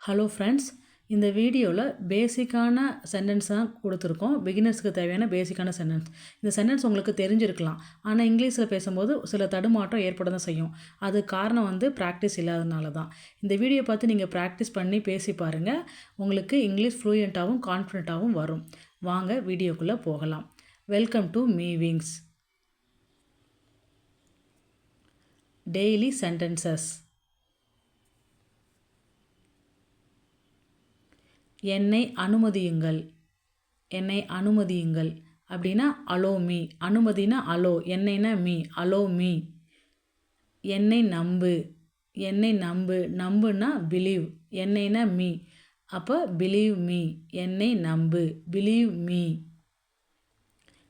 Hello friends, இந்த வீடியோவில் பேசிக்கான சென்டென்ஸ் தான் கொடுத்துருக்கோம். பிகினர்ஸ்க்கு தேவையான பேசிக்கான சென்டென்ஸ். இந்த சென்டென்ஸ் உங்களுக்கு தெரிஞ்சிருக்கலாம். ஆனால் இங்கிலீஷில் பேசும்போது சில தடுமாற்றம் ஏற்பட தான் செய்யும். அது காரணம் ப்ராக்டிஸ் இல்லாதனால தான். இந்த வீடியோ பார்த்து நீங்கள் ப்ராக்டிஸ் பண்ணி பேசி பாருங்கள். உங்களுக்கு இங்கிலீஷ் ஃப்ளூயண்ட்டாகவும் கான்ஃபிடென்ட்டாகவும் வரும். வாங்க வீடியோக்குள்ளே போகலாம். வெல்கம் டு மீவிங்ஸ். Daily sentences. என்னை அனுமதியுங்கள். என்னை அனுமதியுங்கள் அப்படின்னா அலோ மீ. அனுமதினா அலோ, என்னைனா மீ, அலோ மீ. என்னை நம்பு. என்னை நம்பு. நம்புனா பிலீவ். என்னைனா மீ, அப்போ பிலீவ் மீ. என்னை நம்பு, பிலீவ் மீ.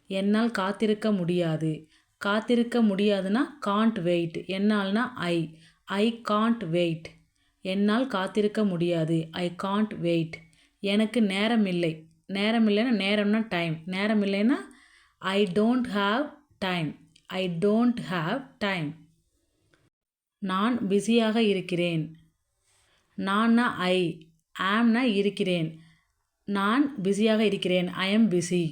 என்னால் காத்திருக்க முடியாது. காத்திருக்க முடியாதுன்னா காண்ட் வெயிட். என்னால்னா ஐ காண்ட் வெயிட். என்னால் காத்திருக்க முடியாது, ஐ காண்ட் வெயிட். எனக்கு நேரம் இல்லை. நேரம் இல்லைன்னா, நேரம்னா டைம். நேரம் இல்லைன்னா I don't have time. I don't have time. நான் பிஸியாக இருக்கிறேன். நான்னா ஐ, ஆம்னா இருக்கிறேன். நான் பிஸியாக இருக்கிறேன், ஐ எம் பிஸி.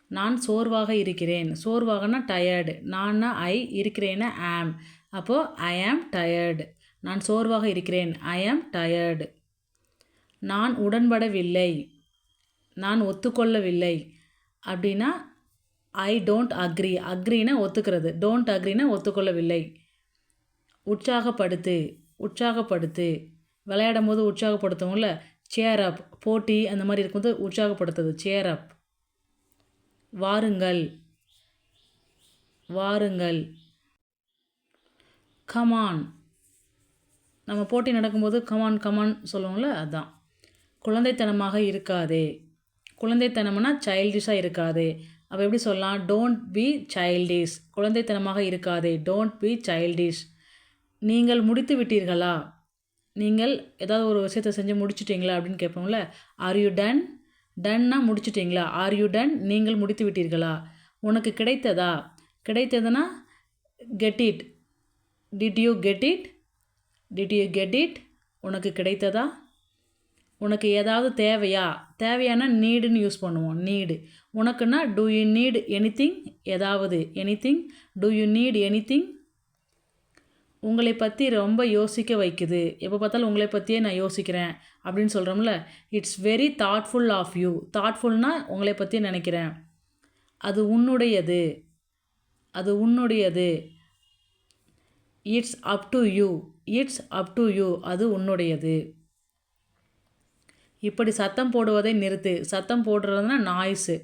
நான் சோர்வாக இருக்கிறேன். சோர்வாகனா டயர்டு. நான்னா ஐ, இருக்கிறேன்னா ஆம். அப்போது ஐ ஆம் டயர்டு. நான் சோர்வாக இருக்கிறேன், ஐ ஆம் டயர்டு. நான் உடன்படவில்லை. நான் ஒத்துக்கொள்ளவில்லை அப்படின்னா ஐ டோன்ட் அக்ரி. அக்ரினா ஒத்துக்கிறது. டோன்ட் அக்ரினா ஒத்துக்கொள்ளவில்லை. உற்சாகப்படுத்து. உற்சாகப்படுத்து. விளையாடும் போது உற்சாகப்படுத்துவோம்ல, சேர் அப். போட்டி அந்த மாதிரி இருக்கும்போது உற்சாகப்படுத்துது, சேர் அப். வாருங்கள். வாருங்கள். கமான். நம்ம போட்டி நடக்கும்போது கமான் கமான் சொல்லுவோம்ல, அதுதான். குழந்தைத்தனமாக இருக்காதே. குழந்தைத்தனம்னா சைல்டிஷாக இருக்காதே. அப்போ எப்படி சொல்லலாம்? Don't be childish. குழந்தைத்தனமாக இருக்காதே, டோன்ட் பி சைல்டிஷ். நீங்கள் முடித்து விட்டீர்களா? நீங்கள் ஏதாவது ஒரு விஷயத்தை செஞ்சு முடிச்சிட்டிங்களா அப்படின்னு கேட்போம்ல. Are you done? டன்னா முடிச்சிட்டிங்களா? Are you done? நீங்கள் முடித்து விட்டீர்களா? உனக்கு கிடைத்ததா? கிடைத்ததுன்னா get it. Did you get it? Did you get it? உனக்கு கிடைத்ததா? உனக்கு ஏதாவது தேவையா? தேவையான நீடுன்னு யூஸ் பண்ணுவோம், நீடு. உனக்குன்னா டூ யூ நீட் எனிதிங்? ஏதாவது, anything. Do you need anything? உங்களை பற்றி ரொம்ப யோசிக்க வைக்குது. எப்போ பார்த்தாலும் உங்களை பற்றியே நான் யோசிக்கிறேன் அப்படின்னு சொல்கிறோம்ல. It's very thoughtful of you. தாட்ஃபுல்னால் உங்களை பற்றியே நினைக்கிறேன். அது உன்னுடையது. அது உன்னுடையது. It's up to you. It's up to you. அது உன்னுடையது. இப்படி சத்தம் போடுவதை நிறுத்து. சத்தம் போடுறதுனா நாய்ஸு.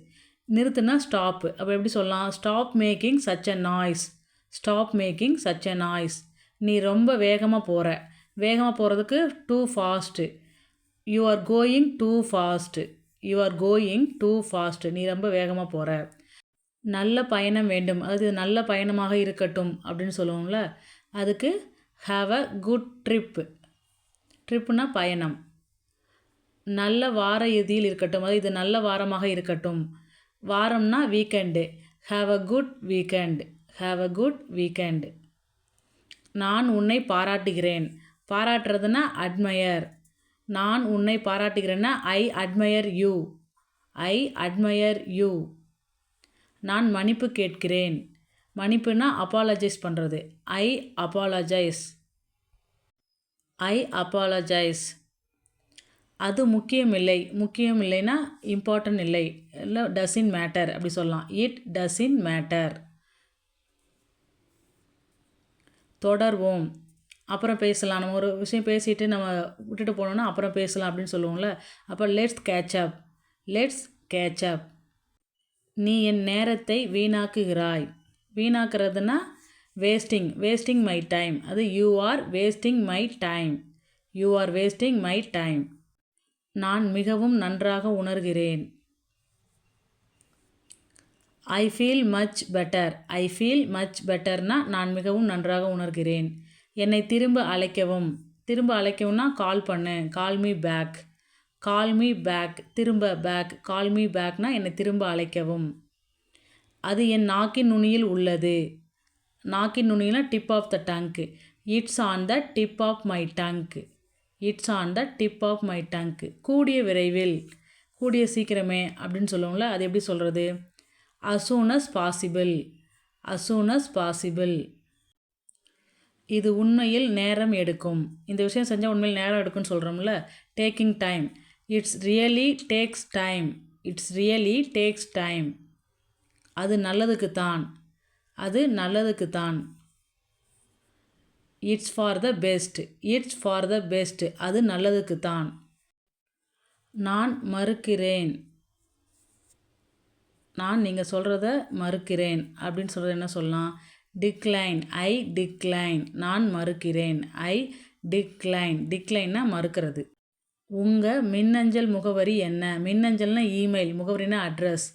நிறுத்துனா ஸ்டாப்பு. அப்போ எப்படி சொல்லலாம்? Stop making such a noise. Stop making such a noise. நீ ரொம்ப வேகமாக போகிற. வேகமாக போகிறதுக்கு too fast. You are going too fast. You are going too fast. நீ ரொம்ப வேகமாக போகிற. நல்ல பயணம் வேண்டும். அது நல்ல பயணமாக இருக்கட்டும் அப்படின்னு சொல்லுவோம்ல. அதுக்கு ஹாவ் அ குட் ட்ரிப். ட்ரிப்புனா பயணம். நல்ல வார இறுதியில் இருக்கட்டும். அது இது நல்ல வாரமாக இருக்கட்டும். வாரம்னா weekend. Have a good weekend. Have a good weekend. நான் உன்னை பாராட்டுகிறேன். பாராட்டுறதுனா அட்மயர். நான் உன்னை பாராட்டுகிறேன்னா I admire you. I admire you. நான் மன்னிப்பு கேட்கிறேன். மன்னிப்புனா அப்பாலஜைஸ் பண்ணுறது. I apologise. I apologise. அது முக்கியமில்லை. முக்கியம் இல்லைன்னா இம்பார்ட்டன்ட் இல்லை. இல்லை டசின் மேட்டர் அப்படி சொல்லலாம். It dozen matter. தொடர்வோம். அப்புறம் பேசலாம். நம்ம ஒரு விஷயம் பேசிட்டு நம்ம விட்டுட்டு போனோம்னா அப்புறம் பேசலாம் அப்படின்னு சொல்லுவோம்ல. அப்போ let's catch up. Let's catch up. நீ என் நேரத்தை வீணாக்குகிறாய். வீணாக்குறதுனா வேஸ்டிங். Wasting my time. அது you are wasting my time. You are wasting my time. நான் மிகவும் நன்றாக உணர்கிறேன். I feel much better. I feel much பெட்டர்னா நான் மிகவும் நன்றாக உணர்கிறேன். என்னை திரும்ப அழைக்கவும். திரும்ப அழைக்கவும்னா கால் பண்ணு. Call me back. Call me back. திரும்ப பேக். கால் மீ பேக்னா என்னை திரும்ப அழைக்கவும். அது என் நாக்கின் நுனியில் உள்ளது. நாக்கின் நுனியில்னா tip of the tongue. It's on the tip of my tongue. It's on the tip of my tongue. கூடிய விரைவில், கூடிய சீக்கிரமே அப்படின்னு சொல்லுவோம்ல, அது எப்படி சொல்கிறது? as soon as possible, as soon as possible. இது உண்மையில் நேரம் எடுக்கும். இந்த விஷயம் செஞ்சால் உண்மையில் நேரம் எடுக்கும்னு சொல்கிறோம்ல, taking time. It's really takes time, it's really takes time. அது நல்லதுக்கு தான், அது நல்லதுக்கு தான். It's for the best, it's for the best. அது நல்லதுக்கு தான். நான் மறுக்கிறேன், நான் நீங்கள் சொல்கிறத மறுக்கிறேன் அப்படின்னு சொல்கிறது என்ன சொல்லலாம்? டிக்ளைன், ஐ டிக்ளைன். நான் மறுக்கிறேன், ஐ டிக்ளைன். டிக்ளைன்னா மறுக்கிறது. உங்கள் மின்னஞ்சல் முகவரி என்ன? மின்னஞ்சல்னா இமெயில், முகவரினா அட்ரஸ்.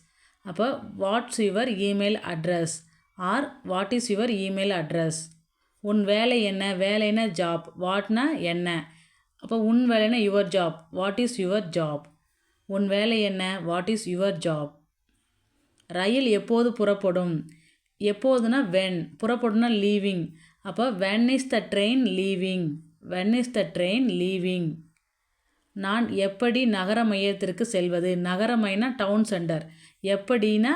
அப்போ what's your email address or what is your email address. உன் வேலை என்ன? வேலைனா ஜாப், வாட்னா என்ன. அப்போ உன் வேலைனா your job, what is your job. உன் வேலை என்ன? What is your job. ரயில் எப்போது புறப்படும்? எப்போதுனா வென், புறப்படும்னா லீவிங். அப்போ when is the train leaving, when is the train leaving. நான் எப்படி நகர மையத்திற்கு செல்வது? நகரமைனா டவுன் சென்டர். எப்படின்னா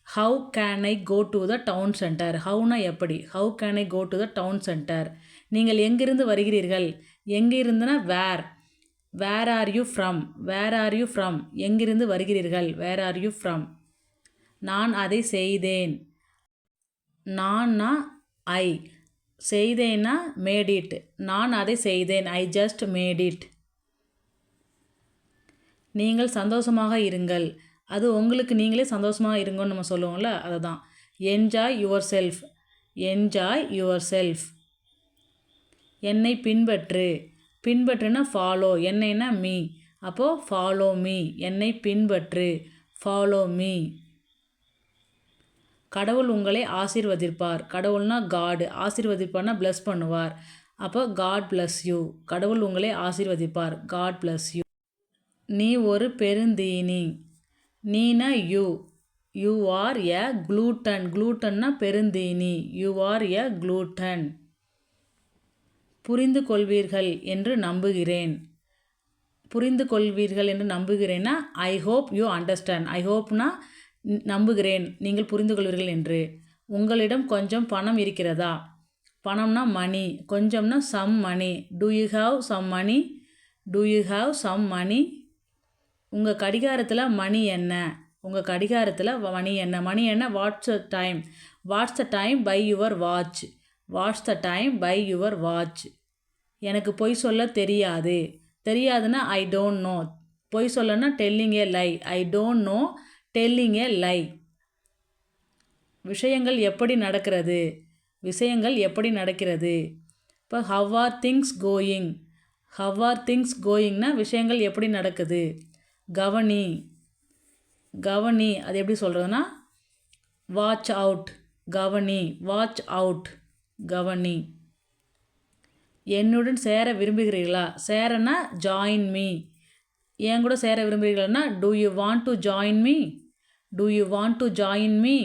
how can I go to the town centre. ஹவுனா எப்படி, how can I go to the town centre. நீங்கள் எங்கிருந்து வருகிறீர்கள்? எங்கிருந்துனா where, where are you from, where are you from. எங்கிருந்து வருகிறீர்கள், வேர் ஆர் யூ ஃப்ரம். நான் அதை செய்தேன். நான்னா ஐ, செய்தேன்னா மேட் இட். நான் அதை செய்தேன், ஐ ஜஸ்ட் மேட் இட். நீங்கள் சந்தோஷமாக இருங்கள். அது உங்களுக்கு நீங்களே சந்தோஷமாக இருங்கன்னு நம்ம சொல்லுவோம்ல, அதை தான். Enjoy your self, enjoy your self. என்னை பின்பற்று, பின்பற்றுனா ஃபாலோ, என்னைனா மீ. அப்போது ஃபாலோ மீ, என்னை பின்பற்று, ஃபாலோ மீ. கடவுள் உங்களை ஆசீர்வதிப்பார். கடவுள்னா காட், ஆசீர்வதிப்பார்னா ப்ளஸ் பண்ணுவார். அப்போ காட் ப்ளஸ் யூ. கடவுள் உங்களை ஆசீர்வதிப்பார், காட் ப்ளஸ் யூ. நீ ஒரு பெருந்தீனி. நீனா you, you are a glutton. க்ளூட்டன்னா பெருந்தீனி, யூ ஆர் எ க்ளூட்டன். புரிந்து கொள்வீர்கள் என்று நம்புகிறேன். புரிந்து கொள்வீர்கள் என்று நம்புகிறேன்னா I hope you understand. I ஹோப்னா நம்புகிறேன் நீங்கள் புரிந்து கொள்வீர்கள் என்று. உங்களிடம் கொஞ்சம் பணம் இருக்கிறதா? பணம்னா மணி, கொஞ்சம்னா some money. Do you have some money, do you have some money. உங்கள் கடிகாரத்தில் மணி என்ன? உங்கள் கடிகாரத்தில் மணி என்ன? மணி என்ன? What's the time, what's the time by your watch, what's the time by your watch. எனக்கு பொய் சொல்ல தெரியாது. தெரியாதுன்னா ஐ டோன்ட் நோ. பொய் சொல்லனா telling a lie, I don't know telling a lie. விஷயங்கள் எப்படி நடக்கிறது? விஷயங்கள் எப்படி நடக்கிறது. இப்போ how are things going, how are things கோயிங்னா விஷயங்கள் எப்படி நடக்குது. கவனி, கவனி அது எப்படி சொல்கிறதுனா வாட்ச் அவுட், கவனி, வாட்ச் அவுட், கவனி. என்னுடன் சேர விரும்புகிறீர்களா? சேரனா ஜாயின் மீ. என் கூட சேர விரும்புகிறீர்களா? Do you want to join me, do you want to join me.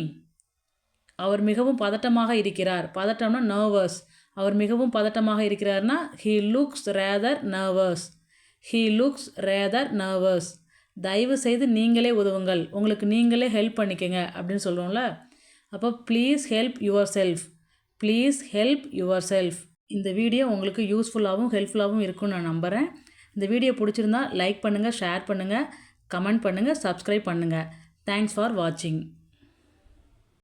அவர் மிகவும் பதட்டமாக இருக்கிறார். பதட்டம்னா நர்வஸ். அவர் மிகவும் பதட்டமாக இருக்கிறார்னா he looks rather nervous, he looks rather nervous. தயவு செய்து நீங்களே உதவுங்கள், உங்களுக்கு நீங்களே ஹெல்ப் பண்ணிக்கங்க அப்படின்னு சொல்லுவோம்ல. அப்போ please help your self, please help your self. இந்த வீடியோ உங்களுக்கு யூஸ்ஃபுல்லாகவும் ஹெல்ப்ஃபுல்லாகவும் இருக்கும்னு நான் நம்புகிறேன். இந்த வீடியோ பிடிச்சிருந்தா லைக் பண்ணுங்கள், ஷேர் பண்ணுங்கள், கமெண்ட் பண்ணுங்கள், சப்ஸ்கிரைப் பண்ணுங்கள். தேங்க்ஸ் ஃபார் வாட்சிங்.